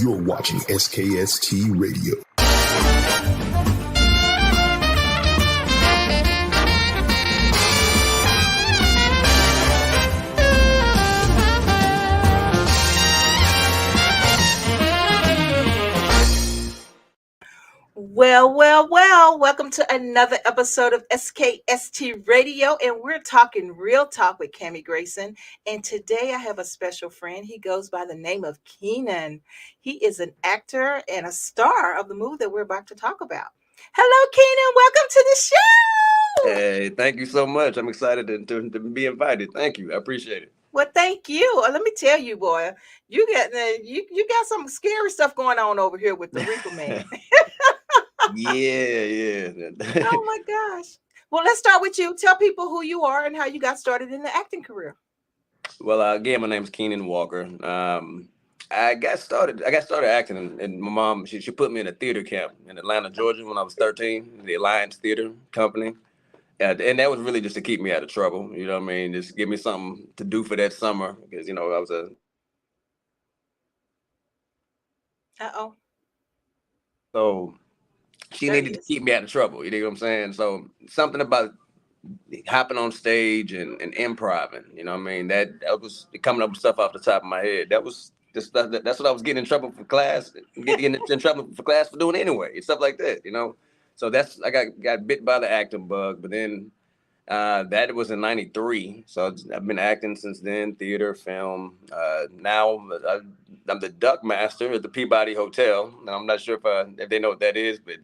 You're watching SKST Radio. Well, welcome to another episode of SKST Radio, and we're talking real talk with Grayson. And today I have a special friend. He goes by the name of Kenon. He is an actor and a star of the movie that we're about to talk about. Hello, Kenon. Welcome to the show. Hey, thank you so much. I'm excited to be invited. Thank you. I appreciate it. Well, thank you. Let me tell you, boy, you got some scary stuff going on over here with the Reaper Man. Yeah. Oh my gosh. Well, let's start with you. Tell people who you are and how you got started in the acting career. Well, again, my name is Kenon Walker. I got started acting, and my mom she put me in a theater camp in Atlanta, Georgia, when I was 13, the Alliance Theater Company, and that was really just to keep me out of trouble. You know what I mean? Just give me something to do for that summer because I was a. So she needed to keep me out of trouble. You know what I'm saying? So something about hopping on stage and improvising, you know what I mean? That was coming up with stuff off the top of my head. That was the stuff that's what I was getting in trouble for class, getting in trouble for class for doing anyway, stuff like that, So I got bit by the acting bug, but then that was in '93. So I've been acting since then, theater, film. Now I'm the duck master at the Peabody Hotel. Now I'm not sure if they know what that is, but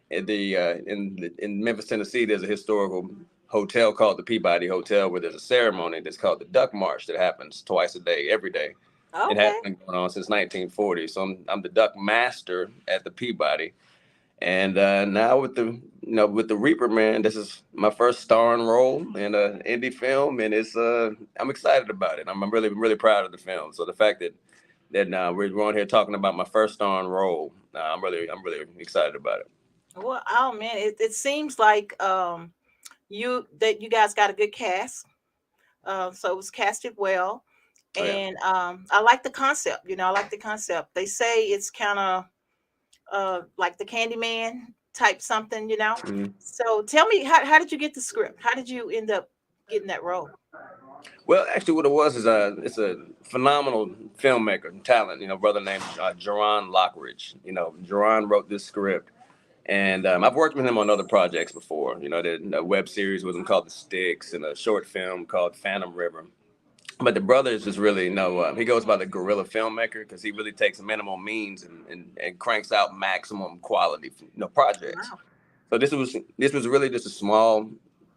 in Memphis, Tennessee, there's a historical hotel called the Peabody Hotel where there's a ceremony that's called the Duck March that happens twice a day, every day. Okay. It has been going on since 1940. So I'm the duck master at the Peabody. And now with the Reaper Man, this is my first starring role in an indie film, and it's I'm excited about it. I'm really proud of the film. So the fact that we're on here talking about my first starring role, I'm really excited about it. Well, oh man, it seems like you guys got a good cast. So it was casted well, and I like the concept. I like the concept. They say it's kind of like the CANDYMAN type something, Mm-hmm. So tell me, how did you get the script? How did you end up getting that role? Well, actually, what it was is it's a phenomenal filmmaker and talent, brother named Jason Lockridge. Jaron wrote this script, and I've worked with him on other projects before. There's a web series with him called The Stix and a short film called Phantom River. But the brother is just really, he goes by the guerrilla filmmaker because he really takes minimal means and cranks out maximum quality, projects. Wow. So this was really just a small,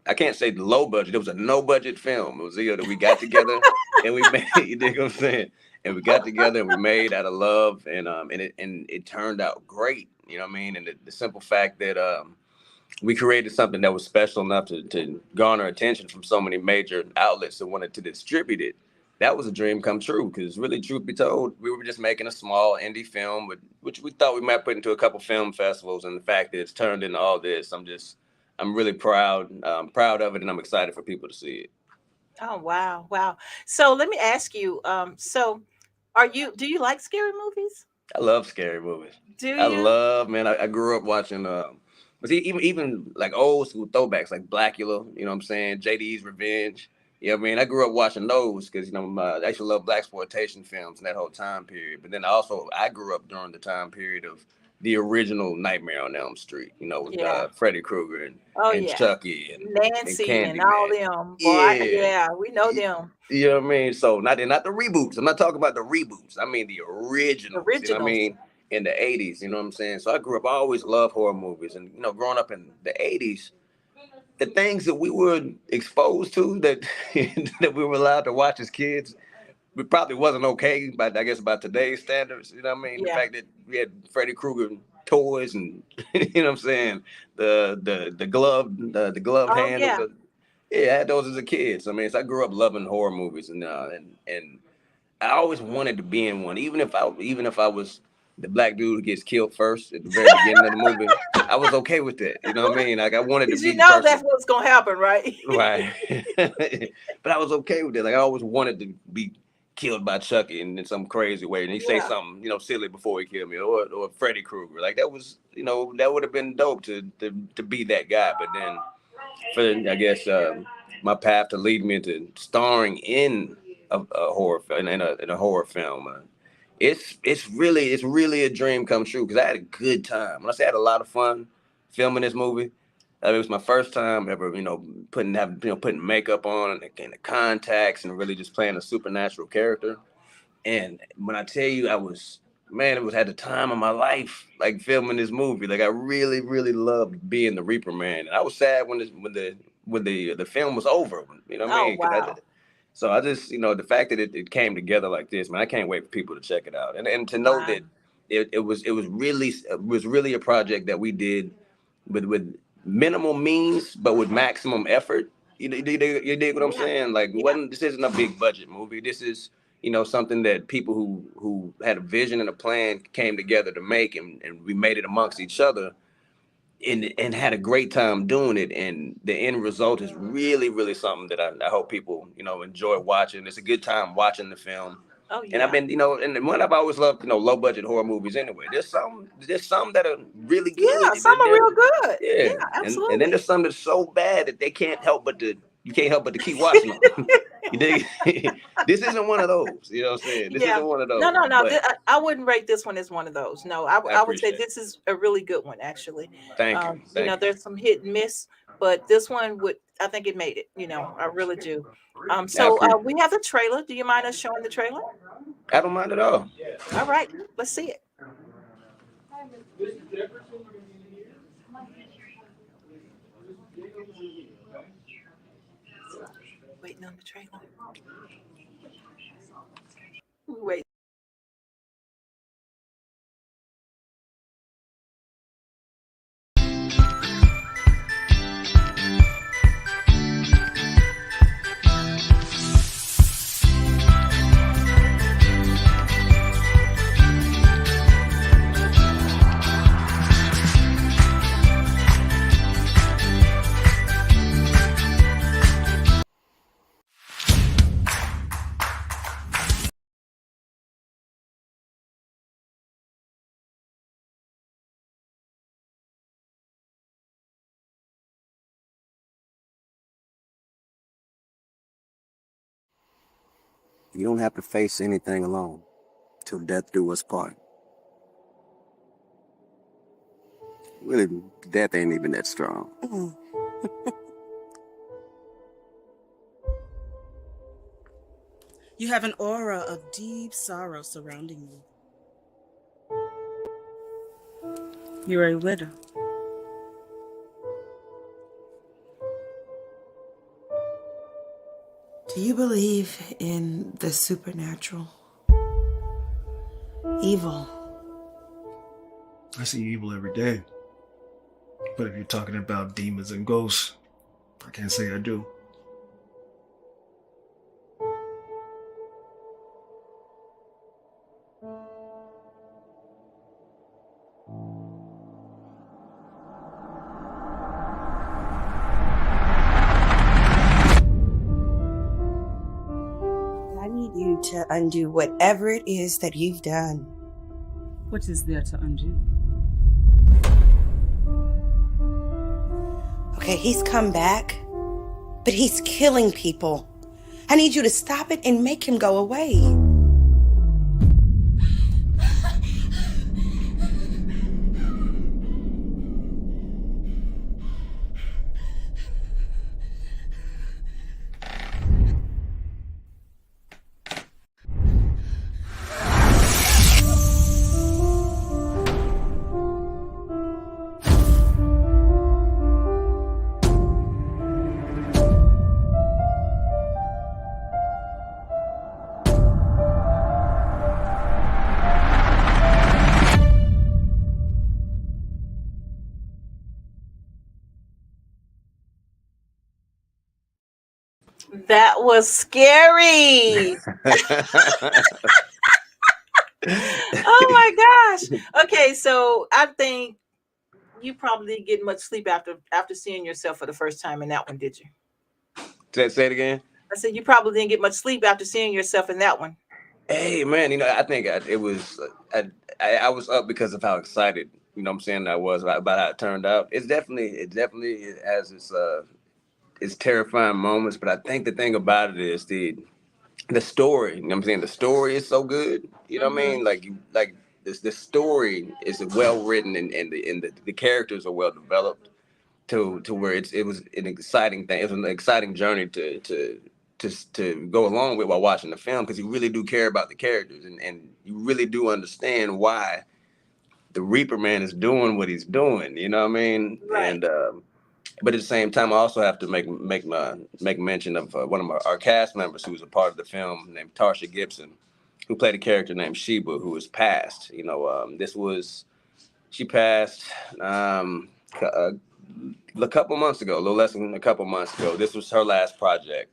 I can't say low budget. It was a no budget film. It was that we got together and we made. You dig what I'm saying? And we got together and we made out of love, and it turned out great. You know what I mean? And the simple fact that we created something that was special enough to garner attention from so many major outlets that wanted to distribute it. That was a dream come true. Because really, truth be told, we were just making a small indie film, which we thought we might put into a couple film festivals. And the fact that it's turned into all this, I'm really proud of it, and I'm excited for people to see it. Oh, wow. So let me ask you, do you like scary movies? I love scary movies. Do you? I grew up watching, but even like old school throwbacks like Blackula, you know what I'm saying? J.D'S Revenge. You know what I mean? I grew up watching those because, I actually love blaxploitation films in that whole time period. But then I grew up during the time period of the original Nightmare on Elm Street, with Freddy Krueger and Chucky and Nancy and all them. Boy, we know them. You know what I mean? So not the reboots. I'm not talking about the reboots. I mean the originals. You know what I mean? In the 80s, you know what I'm saying? So I always loved horror movies. And, growing up in the 80s, the things that we were exposed to that that we were allowed to watch as kids, it probably wasn't okay, but I guess by today's standards, you know what I mean? Yeah. The fact that we had Freddy Krueger toys and you know what I'm saying, the glove hand. Yeah. I had those as a kid. So I grew up loving horror movies, and I always wanted to be in one, even if I was the black dude who gets killed first at the very beginning of the movie. I was okay with that. You know what I mean? Like I wanted to be. That's what's gonna happen, right? Right. But I was okay with it. Like I always wanted to be killed by Chucky in some crazy way, and he say something, you know, silly before he killed me, or Freddy Krueger. Like that was, you know, that would have been dope to be that guy. But then, for I guess my path to lead me into starring in a horror in a horror film. It's really a dream come true because I had a good time. When I say I had a lot of fun filming this movie, it was my first time ever, you know, putting makeup on and the contacts and really just playing a supernatural character. And when I tell you, had the time of my life, like filming this movie. Like I really, really loved being the Reaper Man. And I was sad when the film was over. You know what I mean? Wow. So I just, you know, the fact that it came together like this, man, I can't wait for people to check it out. And to know that it was really a project that we did with minimal means, but with maximum effort. You dig what I'm saying? Like, this isn't a big budget movie. This is, you know, something that people who had a vision and a plan came together to make, and we made it amongst each other. And had a great time doing it, and the end result is really, really something that I hope people, you know, enjoy watching. It's a good time watching the film. Oh yeah. And I've been, you know, and one I've always loved, you know, low budget horror movies. Anyway, there's some that are really good. Yeah, some are real good. Yeah, absolutely. And then there's some that's so bad that you can't help but to keep watching them. You dig? This isn't one of those. You know what I'm saying? This isn't one of those. No. I wouldn't rate this one as one of those. No, I would say this is a really good one, actually. Thank you. You know, there's some hit and miss, but this one I think it made it. You know, I really do. So we have the trailer. Do you mind us showing the trailer? I don't mind at all. All right, let's see it. Waiting on the trailer. Wait. You don't have to face anything alone till death do us part. Really, death ain't even that strong. You have an aura of deep sorrow surrounding you. You're a widow. Do you believe in the supernatural? Evil? I see evil every day. But if you're talking about demons and ghosts, I can't say I do. To undo whatever it is that you've done. What is there to undo? Okay, he's come back, but he's killing people. I need you to stop it and make him go away. That was scary. Oh my gosh. Okay, so I think you probably didn't get much sleep after seeing yourself for the first time in that one, did you? Say it again. I said you probably didn't get much sleep after seeing yourself in that one. Hey man, I think it was I was up because of how excited, what I'm saying, I was about how it turned out. It has its terrifying moments, but I think the thing about it is the story. You know what I'm saying? The story is so good. You know what I Mm-hmm. mean? Like the story is well written, and the characters are well developed to where it was an exciting thing. It was an exciting journey to go along with while watching the film, because you really do care about the characters, and you really do understand why the Reaper Man is doing what he's doing. You know what I mean? Right. And but at the same time, I also have to make mention of one of our cast members who was a part of the film, named Tarsha Gibson, who played a character named Sheba, who was passed. She passed a couple months ago, a little less than a couple months ago. This was her last project,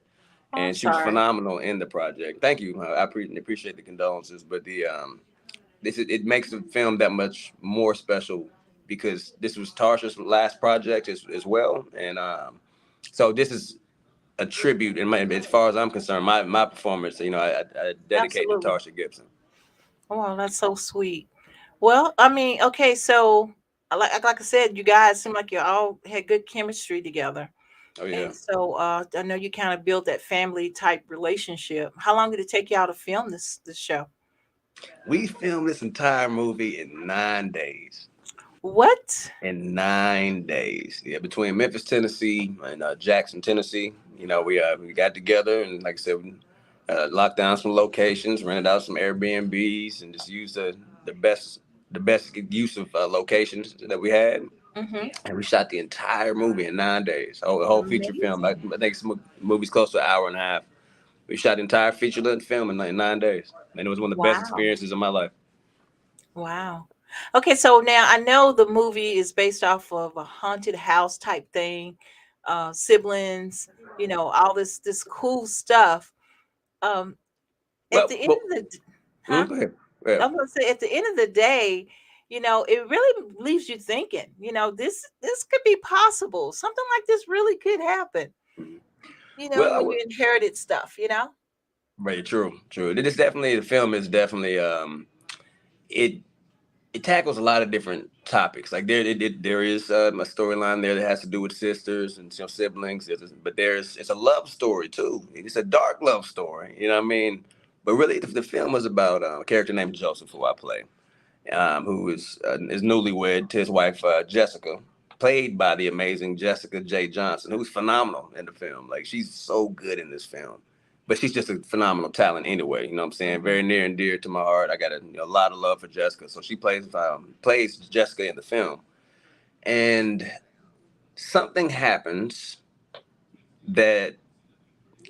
Oh, I'm and she was sorry. phenomenal in the project. Thank you. I appreciate the condolences, but it makes the film that much more special because this was Tarsha's last project as well, and so this is a tribute. As far as I'm concerned, my performance, I dedicate to Absolutely. Tarsha Gibson. Oh, that's so sweet. Well, I mean, okay, so like I said, you guys seem like you all had good chemistry together. Oh yeah. And so I know you kind of built that family type relationship. How long did it take y'all to film this show? We filmed this entire movie in 9 days. What? In 9 days, yeah, between Memphis, Tennessee, and Jackson, Tennessee. We got together, and like I said, we locked down some locations, rented out some Airbnbs, and just used the best use of locations that we had. Mm-hmm. And we shot the entire movie in 9 days. The whole feature film. I Amazing. think some movie's close to an hour and a half. We shot the entire feature length film in like 9 days, and it was one of the best Wow. experiences of my life. Wow. Okay, so now I know the movie is based off of a haunted house type thing, siblings, all this cool stuff. Um, at Well, the end well, of huh? go ahead. Yeah. I'm gonna say at the end of the day, it really leaves you thinking, this could be possible. Something like this really could happen, Well, I when would. you inherited stuff. Right, true. The film is definitely it it tackles a lot of different topics. Like there is a storyline there that has to do with sisters and siblings, but it's a love story too. It's a dark love story. You know what I mean? But really, the film was about a character named Joseph, who I play, who is newlywed to his wife Jessica, played by the amazing Jessica J. Johnson, who's phenomenal in the film. Like, she's so good in this film. But she's just a phenomenal talent anyway. You know what I'm saying? Very near and dear to my heart. I got a lot of love for Jessica. So she plays Jessica in the film. And something happens that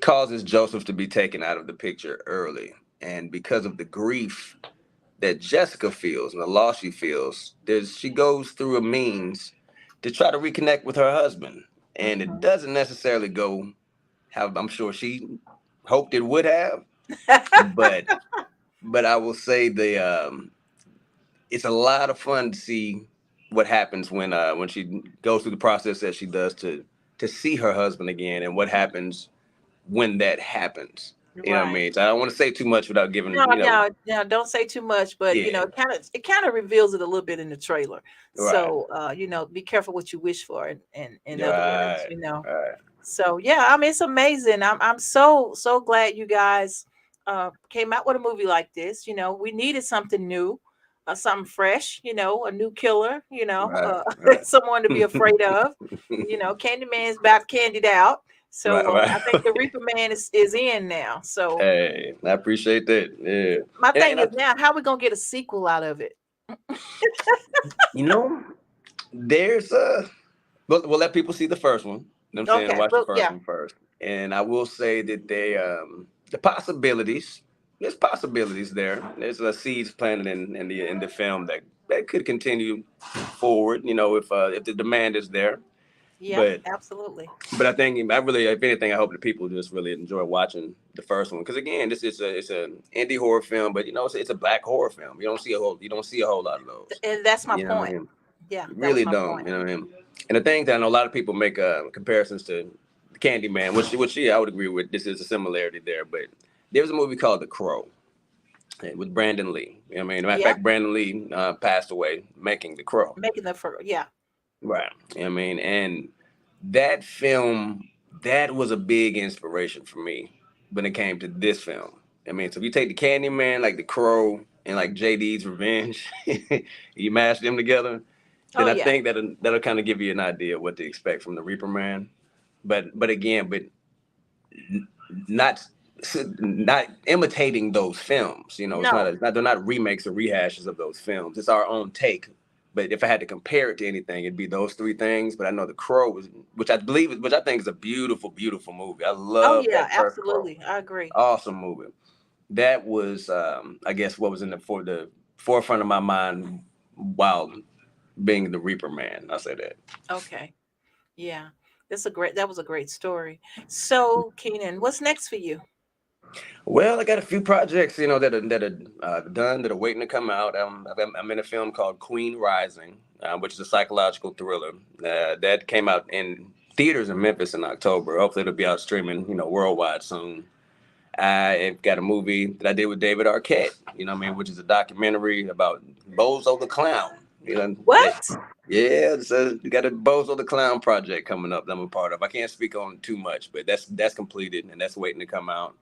causes Joseph to be taken out of the picture early. And because of the grief that Jessica feels and the loss she feels, she goes through a means to try to reconnect with her husband. And it doesn't necessarily go how I'm sure she hoped it would have. But I will say it's a lot of fun to see what happens when she goes through the process that she does to see her husband again, and what happens when that happens. You know what I Right. mean? So I don't want to say too much without giving, No, don't say too much, but yeah, it kind of reveals it a little bit in the trailer. right, So be careful what you wish for, in other right, words. right. So yeah, I mean, it's amazing. I'm so glad you guys came out with a movie like this. We needed something new, something fresh. A new killer. Right, right. Someone to be afraid of. Candyman's about candied out. Right, So I think the right. Reaper Man is in now. So Hey, I appreciate that. Yeah. my thing And is now, how we gonna get a sequel out of it? you know, there's we'll let people see the first one. You know what I'm saying? Okay, Watch the well, first yeah, one first. And I will say that the possibilities, there's possibilities there. There's seeds planted in the film that could continue forward, if the demand is there. yeah, But absolutely. I think if anything, I hope that people just really enjoy watching the first one, because again, this is it's an indie horror film, but it's a black horror film. You don't see a whole lot of those. And that's my You know what I point. mean? Yeah, You that was really my don't. point. You know what I mean? And the thing that I know a lot of people make comparisons to Candyman, which I would agree with. This is a similarity there, but there's a movie called The Crow, with Brandon Lee. You know what I mean? Matter of Yeah, fact, Brandon Lee passed away making The Crow. making the for yeah. Right. You know what I mean? And that film, that was a big inspiration for me when it came to this film. I mean, so if you take the Candyman, like The Crow, and like J.D'S Revenge, you mash them together, then Oh I yeah. think that'll kind of give you an idea of what to expect from the Reaper Man. But again, not not imitating those films. You know, it's No. not they're not remakes or rehashes of those films. It's our own take. But if I had to compare it to anything, it'd be those three things. But I know The Crow was, which I think is a beautiful, beautiful movie. I Oh love yeah, that first Crow. absolutely. I agree. Awesome movie. That was, I guess, what was in the forefront of my mind while being the Reaper Man. I say that. Okay. Yeah. That was a great story. So, Kenan, what's next for you? Well, I got a few projects, that are done, that are waiting to come out. I'm in a film called Queen Rising, which is a psychological thriller that came out in theaters in Memphis in October. Hopefully, it'll be out streaming, worldwide soon. I've got a movie that I did with David Arquette, which is a documentary about Bozo the Clown. What? Yeah, so we got a Bozo the Clown project coming up that I'm a part of. I can't speak on too much, but that's completed and that's waiting to come out.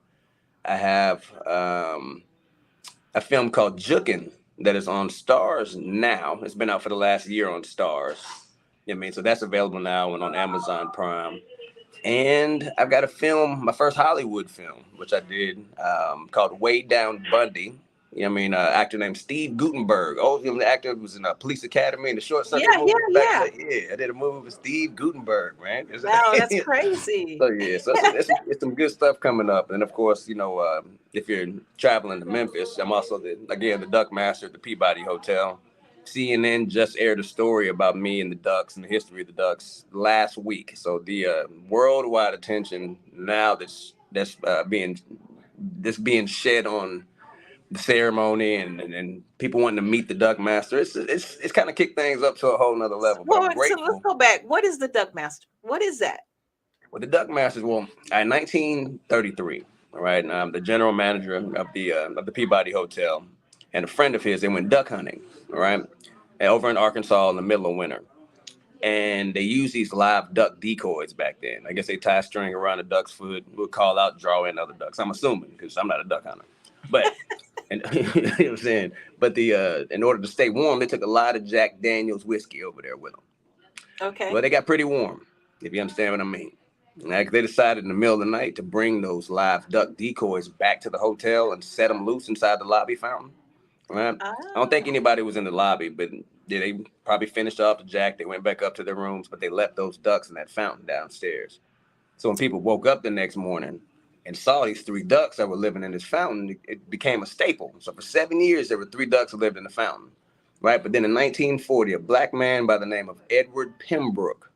I have a film called Jukin that is on Stars now. It's been out for the last year on Stars. So that's available now and on Amazon Prime. And I've got a film, my first Hollywood film, which I did, called Way Down Bundy. Actor named Steve Guttenberg. Oh, the actor was in Police Academy and the Short Circuit Yeah, movie yeah, back yeah. in the day. Yeah, I did a movie with Steve Guttenberg, man. Wow, that's crazy. So yeah, so it's some good stuff coming up, and of course, if you're traveling to Memphis, I'm also the Duck Master at the Peabody Hotel. CNN just aired a story about me and the Ducks and the history of the Ducks last week. So the worldwide attention now that's being shed on the ceremony and people wanting to meet the Duck Master. It's kind of kicked things up to a whole nother level. But Well, I'm so let's grateful. go back. What is the Duck Master? What is that? Well, the Duck Masters, in 1933, all right, and I'm the general manager of the Peabody Hotel, and a friend of his, they went duck hunting, all right, and over in Arkansas in the middle of winter. And they used these live duck decoys back then. I guess they tie string around a duck's foot, would call out, draw in other ducks. I'm assuming, because I'm not a duck hunter. But, and you know what I'm saying? But in order to stay warm, they took a lot of Jack Daniels whiskey over there with them. Okay. Well, they got pretty warm, if you understand what I mean. Like they decided in the middle of the night to bring those live duck decoys back to the hotel and set them loose inside the lobby fountain. Right? I don't think anybody was in the lobby, but they probably finished off the jack. They went back up to their rooms, but they left those ducks in that fountain downstairs. So when people woke up the next morning and saw these three ducks that were living in this fountain, it became a staple. So for 7 years, there were three ducks who lived in the fountain. Right? But then in 1940, a black man by the name of Edward Pembroke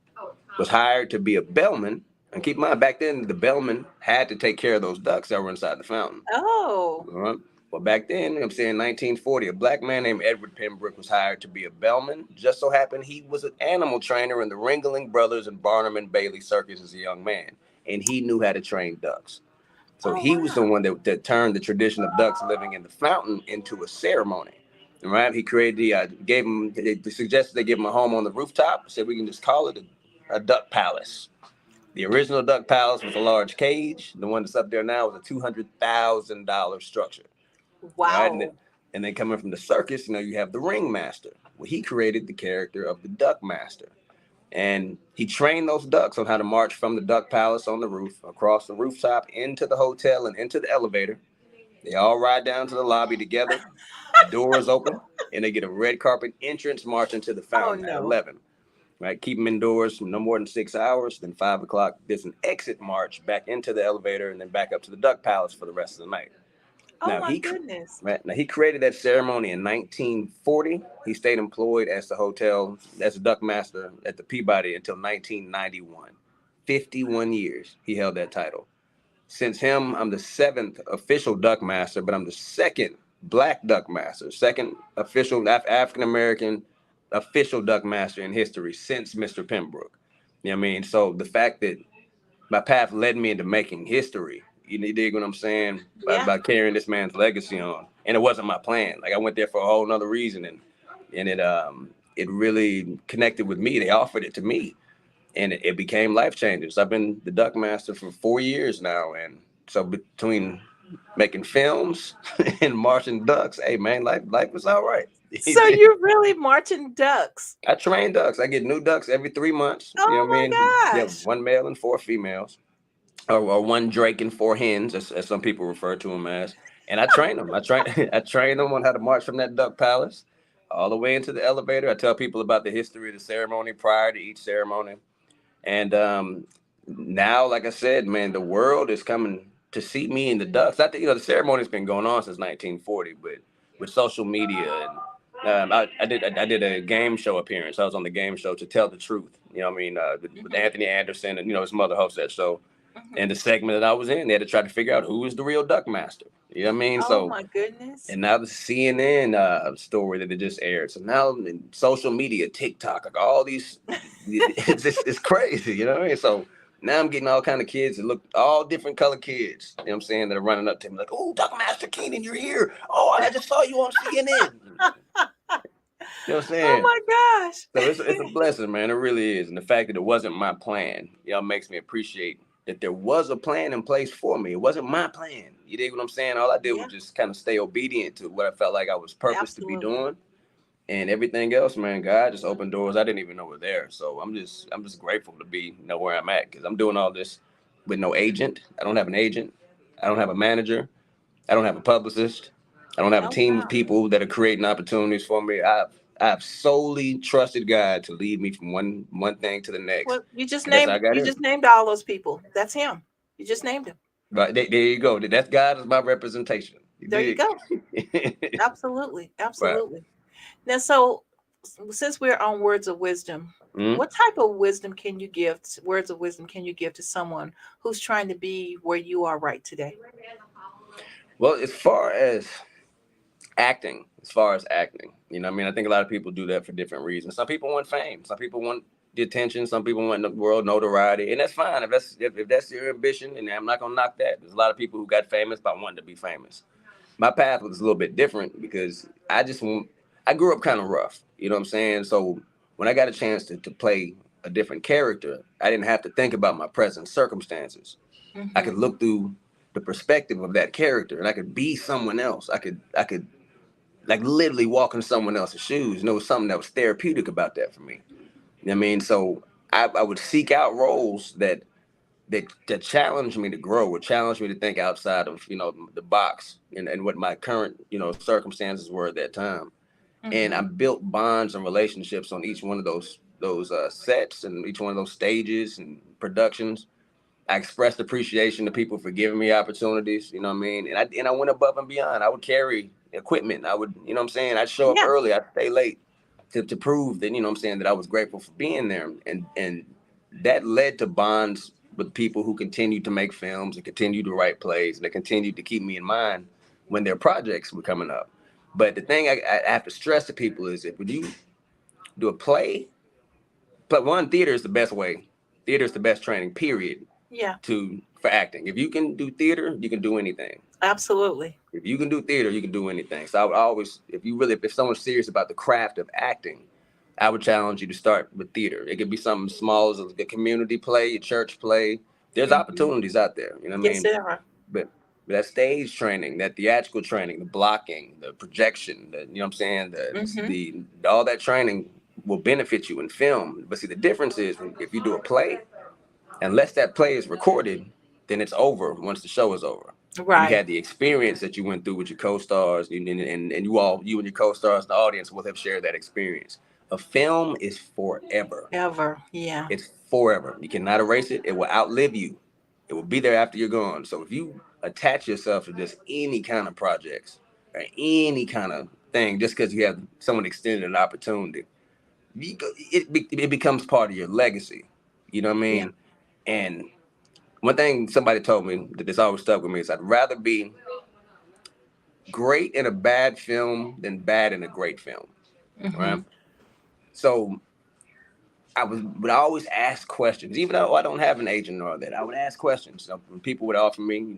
was hired to be a bellman. And keep in mind, back then, the bellman had to take care of those ducks that were inside the fountain. Oh. All right? Well, back then, I'm saying 1940, a black man named Edward Pembroke was hired to be a bellman. Just so happened he was an animal trainer in the Ringling Brothers and Barnum and Bailey Circus as a young man. And he knew how to train ducks. So he was the one that turned the tradition of ducks living in the fountain into a ceremony. All right? He created they suggested they give him a home on the rooftop. Said we can just call it a duck palace. The original duck palace was a large cage. The one that's up there now is a $200,000 structure. Wow. Right? And then coming from the circus, you have the ringmaster. Well, he created the character of the duck master. And he trained those ducks on how to march from the duck palace on the roof, across the rooftop, into the hotel and into the elevator. They all ride down to the lobby together. Doors open, and they get a red carpet entrance march into the fountain at 11. Right, keep them indoors no more than 6 hours. Then 5 o'clock, there's an exit march back into the elevator and then back up to the Duck Palace for the rest of the night. Oh my goodness! Now he created that ceremony in 1940. He stayed employed as a Duck Master at the Peabody until 1991. 51 years he held that title. Since him, I'm the 7th official Duck Master, but I'm the 2nd Black Duck Master, 2nd official African American official Duck Master in history since Mr. Pembroke. You know what I mean? So the fact that my path led me into making history, You dig what I'm saying? Yeah. By carrying this man's legacy on. And it wasn't my plan. Like I went there for a whole nother reason, and it really connected with me. They offered it to me, and it became life changing. So I've been the duck master for 4 years now, and so between making films and marching ducks, hey man, life was all right. So you're really marching ducks. I train ducks. I get new ducks every 3 months. You know Oh what I mean? my Yeah, gosh. 1 male and 4 females. Or 1 drake and 4 hens, as some people refer to them as. And I train them. I train them on how to march from that duck palace all the way into the elevator. I tell people about the history of the ceremony prior to each ceremony. And now, like I said, man, the world is coming to see me in the ducks. I think, the ceremony's been going on since 1940, but with social media and I did a game show appearance. I was on the game show To Tell the Truth. You know what I mean? With Anthony Anderson and, his mother hosts that show. And the segment that I was in, they had to try to figure out who is the real duck master. You know what I mean? Oh my goodness. And now the CNN story that they just aired. So now in social media, TikTok, like all these, it's crazy, you know what I mean? So now I'm getting all kind of kids that look, all different color kids, you know what I'm saying, that are running up to me like, oh, Duck Master Kenon, you're here. Oh, I just saw you on CNN. You know what I'm saying? Oh my gosh. So it's a blessing, man. It really is. And the fact that it wasn't my plan, makes me appreciate that there was a plan in place for me. It wasn't my plan. You dig what I'm saying? All I did was just kind of stay obedient to what I felt like I was purposed to be doing. And everything else, man, God just opened doors I didn't even know were there. So I'm just grateful to be where I'm at, because I'm doing all this with no agent. I don't have an agent. I don't have a manager. I don't have a publicist. I don't have a team of people that are creating opportunities for me. I've solely trusted God to lead me from one thing to the next. Well, you just named all those people. That's him. You just named him. Right, there you go. That's God as my representation. There you go. Absolutely. Right. Now, so since we're on words of wisdom, what type of wisdom can you give? Words of wisdom can you give to someone who's trying to be where you are right today? Well, as far as acting, I think a lot of people do that for different reasons. Some people want fame. Some people want the attention. Some people want the world notoriety, and that's fine. If that's your ambition, and I'm not gonna knock that. There's a lot of people who got famous by wanting to be famous. My path was a little bit different because I grew up kind of rough. You know what I'm saying? So when I got a chance to play a different character, I didn't have to think about my present circumstances. I could look through the perspective of that character, and I could be someone else. I could like literally walk in someone else's shoes. And there was something that was therapeutic about that for me. You know what I mean? So I would seek out roles that challenge me to grow, or challenge me to think outside of, the box and what my current, circumstances were at that time. And I built bonds and relationships on each one of those sets and each one of those stages and productions. I expressed appreciation to people for giving me opportunities, you know what I mean? And I went above and beyond. I would carry equipment. I would, I'd show up early, I'd stay late to prove that, that I was grateful for being there. And that led to bonds with people who continued to make films and continued to write plays, and they continued to keep me in mind when their projects were coming up. But the thing I have to stress to people is that when you do a play, but theater is the best way. Theater is the best training, period. Yeah. For acting. If you can do theater, you can do anything. Absolutely. If you can do theater, you can do anything. So I would always, if someone's serious about the craft of acting, I would challenge you to start with theater. It could be something small as a community play, a church play. There's opportunities out there. You know what I mean? There are. But that stage training, that theatrical training, the blocking, the projection, the all that training will benefit you in film. But see, the difference is if you do a play, unless that play is recorded, then it's over once the show is over. Right. You had the experience that you went through with your co-stars, and you and your co-stars, the audience will have shared that experience. A film is forever. Ever, yeah. It's forever. You cannot erase it. It will outlive you. It will be there after you're gone. So if you attach yourself to just any kind of projects or any kind of thing, just because you have someone extended an opportunity, it becomes part of your legacy. You know what I mean? Yeah. And one thing somebody told me that's always stuck with me is I'd rather be great in a bad film than bad in a great film. Right? So would always ask questions, even though I don't have an agent or that. I would ask questions. So when people would offer me,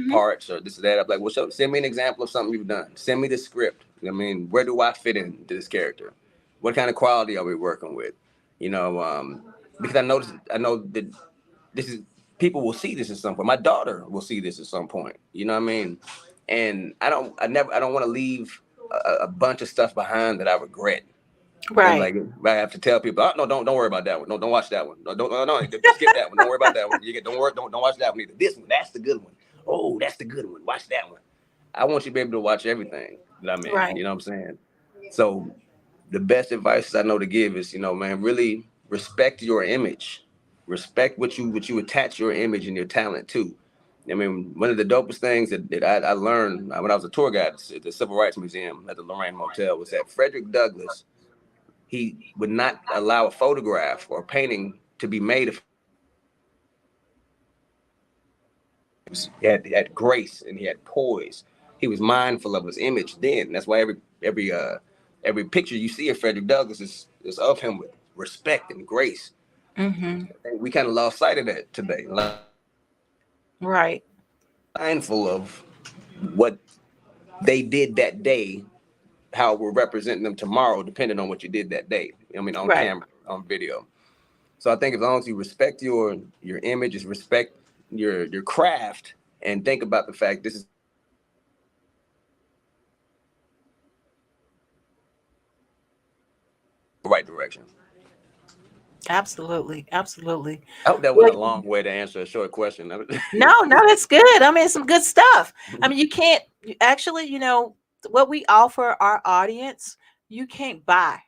parts or this or that, I'd be like, well, send me an example of something you've done. Send me the script. I mean, where do I fit into this character? What kind of quality are we working with? Because I know that this is, people will see this at some point. My daughter will see this at some point. You know what I mean? And I don't want to leave a bunch of stuff behind that I regret. And Right. like I have to tell people, oh, no, don't worry about that one. No, don't watch that one. No, skip that one. Don't worry about that one. Don't watch that one either. This one, that's the good one. Oh, that's the good one. Watch that one. I want you to be able to watch everything that I'm in. Right. You know what I'm saying? So the best advice I know to give is, man, really respect your image. Respect what you attach your image and your talent to. I mean, one of the dopest things that I learned when I was a tour guide at the Civil Rights Museum at the Lorraine Motel was that Frederick Douglass, he would not allow a photograph or painting to be made of. He had grace and he had poise. He was mindful of his image then. That's why every picture you see of Frederick Douglass is of him with respect and grace. Mm-hmm. We kind of lost sight of that today. Right. Mindful of what they did that day, how we're representing them tomorrow, depending on what you did that day. I mean, on camera, on video. So I think as long as you respect your image, is respect your craft, and think about the fact this is the right direction. Absolutely. Absolutely. I hope that Well, wasn't a long way to answer a short question. no, that's good. I mean, some good stuff. I mean, actually, what we offer our audience, you can't buy.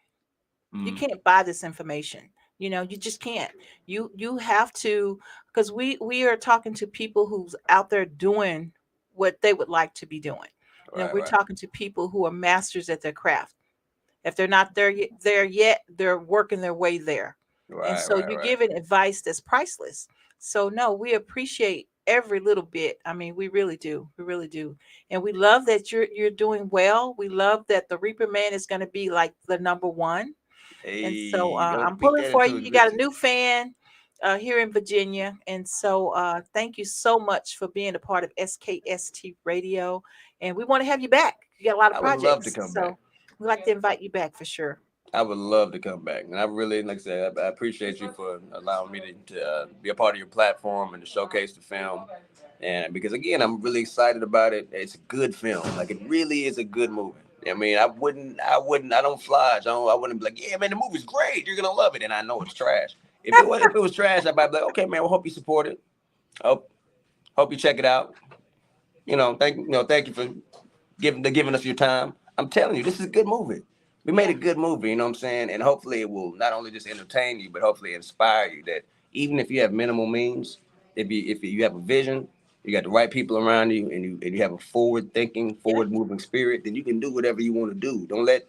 You can't buy this information. You just can't. You have to, because we are talking to people who's out there doing what they would like to be doing. We're talking to people who are masters at their craft. If they're not there yet, they're working their way there. And so you're giving advice that's priceless. So no, we appreciate every little bit. I mean, we really do. We really do. And we love that you're doing well. We love that the Reaper Man is going to be like the number one. And so Hey, don't I'm speak pulling that for into you. You got a existence. new fan here in Virginia. And so thank you so much for being a part of SKST Radio. And we want to have you back. You got a lot of I would love to projects. come So back. we'd like to invite you back for sure. I would love to come back, and I really, like I said, I appreciate you for allowing me to be a part of your platform and to showcase the film. And because again, I'm really excited about it. It's a good film, like it really is a good movie. I mean, I don't fly. I wouldn't be like, yeah, man, the movie's great. You're gonna love it, and I know it's trash. If it was trash, I'd be like, okay, man, well, hope you support it. Hope you check it out. Thank you for giving us your time. I'm telling you, this is a good movie. We made a good movie, you know what I'm saying? And hopefully it will not only just entertain you, but hopefully inspire you that even if you have minimal means, if you have a vision, you got the right people around you, and you have a forward thinking, forward moving spirit, then you can do whatever you want to do. Don't let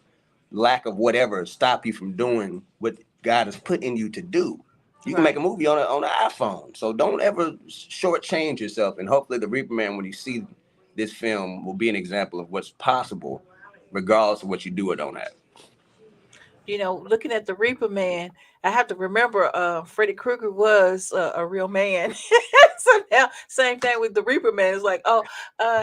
lack of whatever stop you from doing what God has put in you to do. You can make a movie on an iPhone. So don't ever shortchange yourself. And hopefully the Reaper Man, when you see this film, will be an example of what's possible, regardless of what you do or don't have. Looking at the Reaper Man, I have to remember Freddy Krueger was a real man. So now, same thing with the Reaper Man. It's like, oh,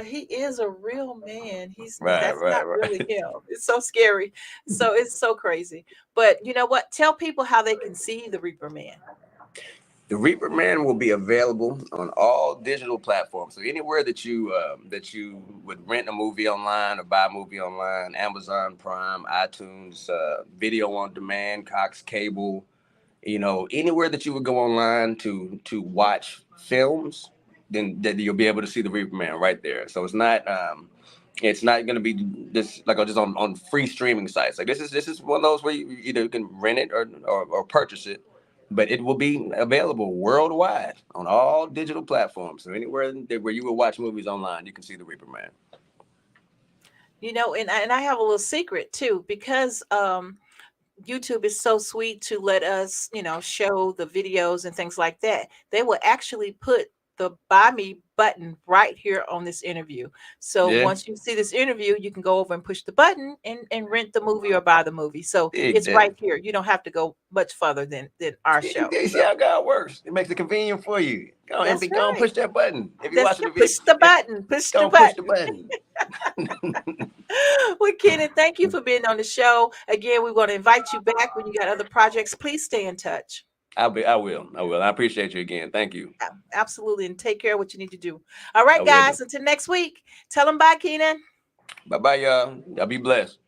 he is a real man. That's not really him. It's so scary. So it's so crazy. But you know what? Tell people how they can see the Reaper Man. The Reaper Man will be available on all digital platforms. So anywhere that you would rent a movie online or buy a movie online, Amazon Prime, iTunes, video on demand, Cox Cable, anywhere that you would go online to watch films, then that you'll be able to see the Reaper Man right there. So it's not going to be this like just on free streaming sites. Like this is one of those where you either can rent it or purchase it. But it will be available worldwide on all digital platforms. So anywhere where you will watch movies online, you can see the Reaper Man. And I have a little secret too, because YouTube is so sweet to let us, show the videos and things like that. They will actually put the buy me button right here on this interview. So Yeah. once you see this interview, you can go over and push the button and rent the movie or buy the movie. So it's Exactly. right here. You don't have to go much further than our show. You see how God works. It makes it convenient for you. Go and That's go and right. push that button. If you're That's watching the right. video, Push the button. Push go the and push button. the button. Well, Kenon, thank you for being on the show. Again, we want to invite you back when you got other projects. Please stay in touch. I will. I appreciate you again. Thank you. Yeah, absolutely. And take care of what you need to do. All right, I will guys. do. Until next week. Tell them bye, Kenon. Bye-bye, y'all. Y'all be blessed.